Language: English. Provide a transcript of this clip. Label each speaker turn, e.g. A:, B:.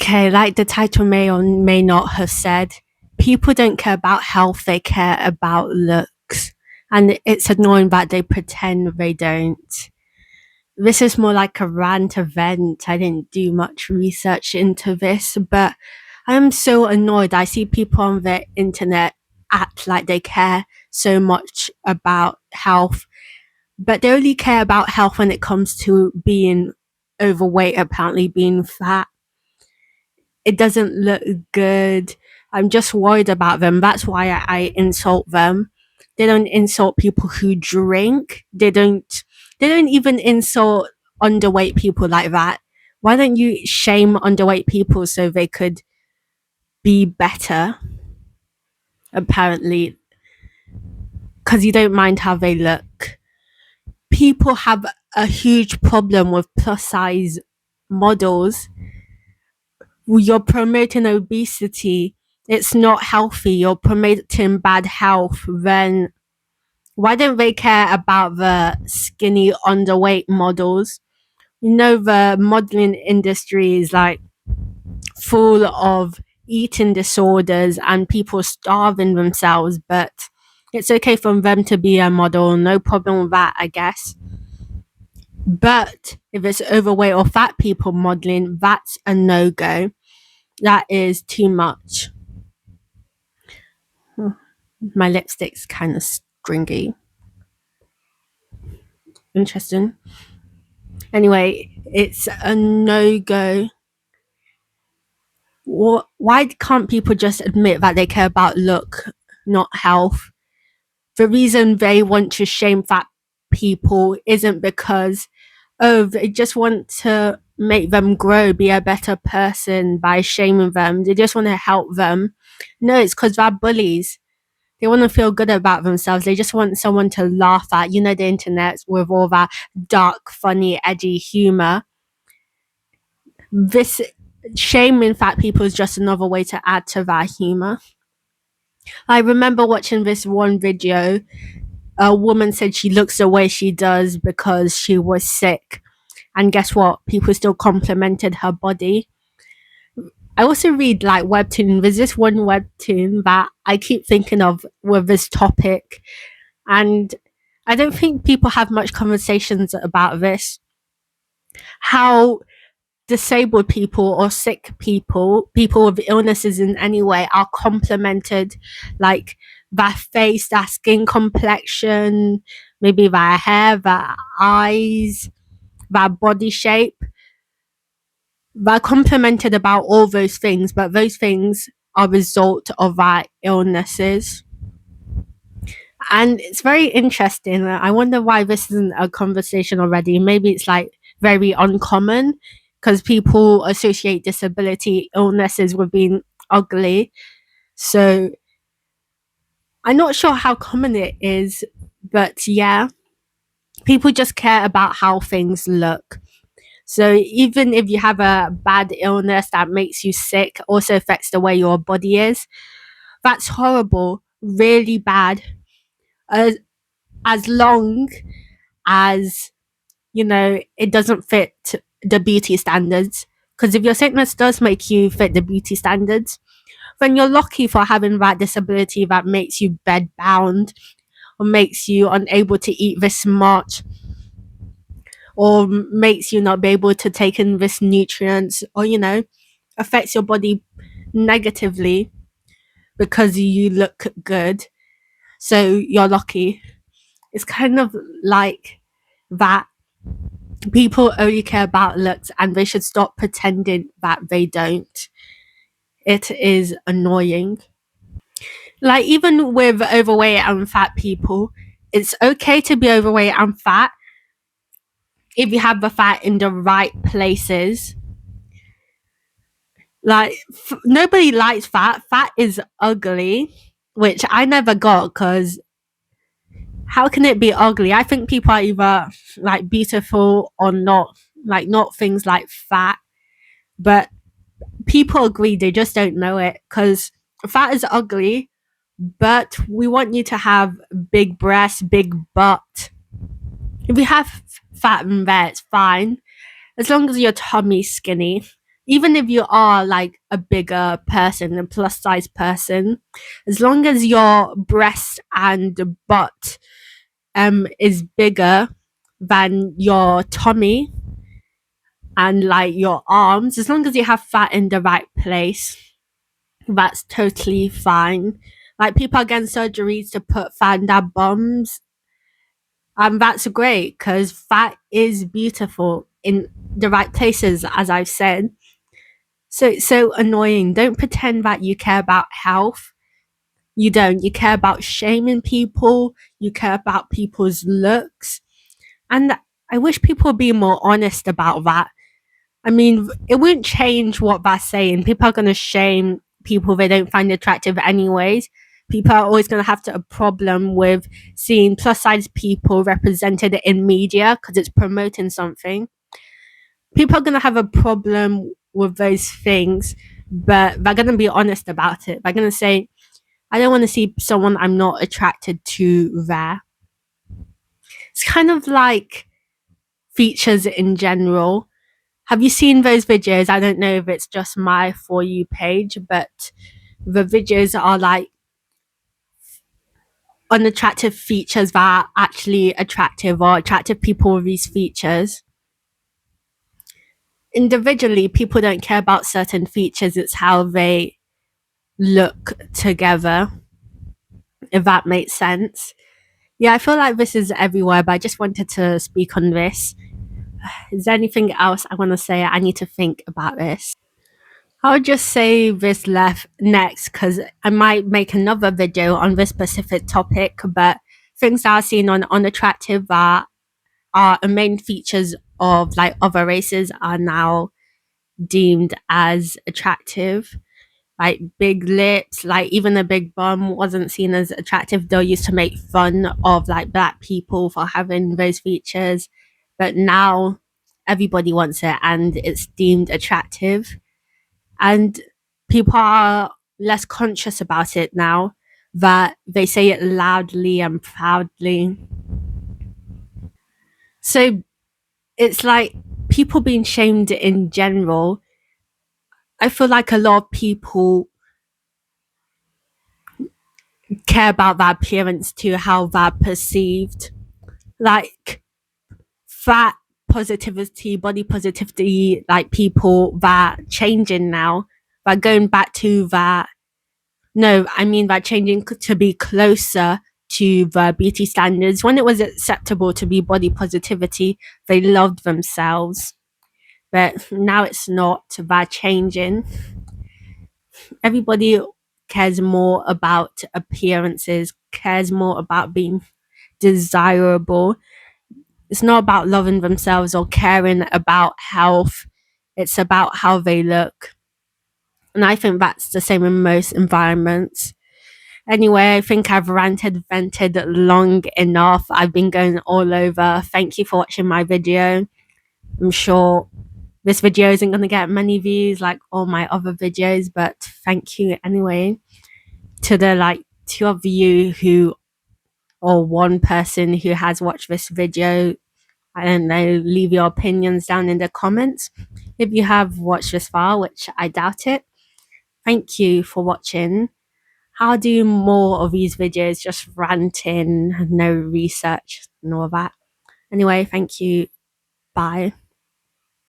A: Okay, like the title may or may not have said, people don't care about health, they care about looks. And it's annoying that they pretend they don't. This is more like a rant event. I didn't do much research into this, but I'm so annoyed. I see people on the internet act like they care so much about health, but they only care about health when it comes to being overweight, apparently being fat. It doesn't look good. I'm just worried about them. That's why I insult them. They don't insult people who drink. They don't even insult underweight people like that. Why don't you shame underweight people so they could be better? Apparently, because you don't mind how they look. People have a huge problem with plus size models. You're promoting obesity. It's not healthy. You're promoting bad health. Then why don't they care about the skinny, underweight models? The modeling industry is like full of eating disorders and people starving themselves, but it's okay for them to be a model. No problem with that, I guess. But if it's overweight or fat people modeling, that's a no go. That is too much. My lipstick's kind of stringy. Interesting. Anyway, it's a no go. Why can't people just admit that they care about look, not health? The reason they want to shame fat people isn't because, oh, they just want to make them grow, be a better person by shaming them. They just want to help them. No, it's because they're bullies. They want to feel good about themselves. They just want someone to laugh at. The internet with all that dark, funny, edgy humor. This shaming fat people is just another way to add to that humor. I remember watching this one video. A woman said she looks the way she does because she was sick. And guess what? People still complimented her body. I also read like webtoon. There's this one webtoon that I keep thinking of with this topic. And I don't think people have much conversations about this. How disabled people or sick people with illnesses in any way are complimented, like their face, their skin complexion, maybe their hair, their eyes, their body shape. They're complimented about all those things, but those things are a result of our illnesses. And it's very interesting. I wonder why this isn't a conversation already. Maybe it's like very uncommon because people associate disability illnesses with being ugly. So I'm not sure how common it is, but yeah, people just care about how things look. So even if you have a bad illness that makes you sick, also affects the way your body is, that's horrible, really bad. As long as it doesn't fit the beauty standards. Because if your sickness does make you fit the beauty standards, then you're lucky for having that disability that makes you bedbound or makes you unable to eat this much or makes you not be able to take in this nutrients or affects your body negatively because you look good. So you're lucky. It's kind of like that. People only care about looks and they should stop pretending that they don't. It is annoying. Like, even with overweight and fat people, it's okay to be overweight and fat if you have the fat in the right places. Like, nobody likes fat. Fat is ugly, which I never got because how can it be ugly? I think people are either like beautiful or not. Like, not things like fat, but people agree, they just don't know it because fat is ugly, but we want you to have big breasts, big butt. If you have fat in there, it's fine as long as your tummy's skinny. even if you are like a bigger person, a plus size person, as long as your breast and butt is bigger than your tummy and like your arms, as long as you have fat in the right place, that's totally fine. Like people are getting surgeries to put fat in their bums, and that's great because fat is beautiful in the right places, as I've said. So it's so annoying. Don't pretend that you care about health. You don't. You care about shaming people. You care about people's looks. And I wish people would be more honest about that. I mean, it won't change what they're saying. People are going to shame people they don't find attractive anyways. People are always going to have a problem with seeing plus size people represented in media because it's promoting something. People are going to have a problem with those things, but they're going to be honest about it. They're going to say, I don't want to see someone I'm not attracted to there. It's kind of like features in general. Have you seen those videos? I don't know if it's just my For You page, but the videos are like unattractive features that are actually attractive or attractive people with these features. Individually, people don't care about certain features, it's how they look together, if that makes sense. Yeah, I feel like this is everywhere, but I just wanted to speak on this. Is there anything else I want to say? I need to think about this. I'll just say this left next because I might make another video on this specific topic, but things that are seen on unattractive that are main features of like other races are now deemed as attractive. Like big lips, like even a big bum wasn't seen as attractive. They used to make fun of like black people for having those features, but now everybody wants it and it's deemed attractive. And people are less conscious about it now that they say it loudly and proudly. So it's like people being shamed in general. I feel like a lot of people care about their appearance too, how they're perceived. Like fat positivity, body positivity, like people that changing now, but going back to that. No, I mean that changing to be closer to the beauty standards. When it was acceptable to be body positivity, they loved themselves. But now it's not. They're changing. Everybody cares more about appearances, cares more about being desirable. It's not about loving themselves or caring about health. It's about how they look. And I think that's the same in most environments. Anyway, I think I've ranted, vented long enough. I've been going all over. Thank you for watching my video. I'm sure this video isn't going to get many views like all my other videos, but thank you anyway to the like two of you who, or one person who has watched this video. I don't know, leave your opinions down in the comments. If you have watched this far, which I doubt it, thank you for watching. I'll do more of these videos, just ranting, no research and all that. Anyway, thank you. Bye.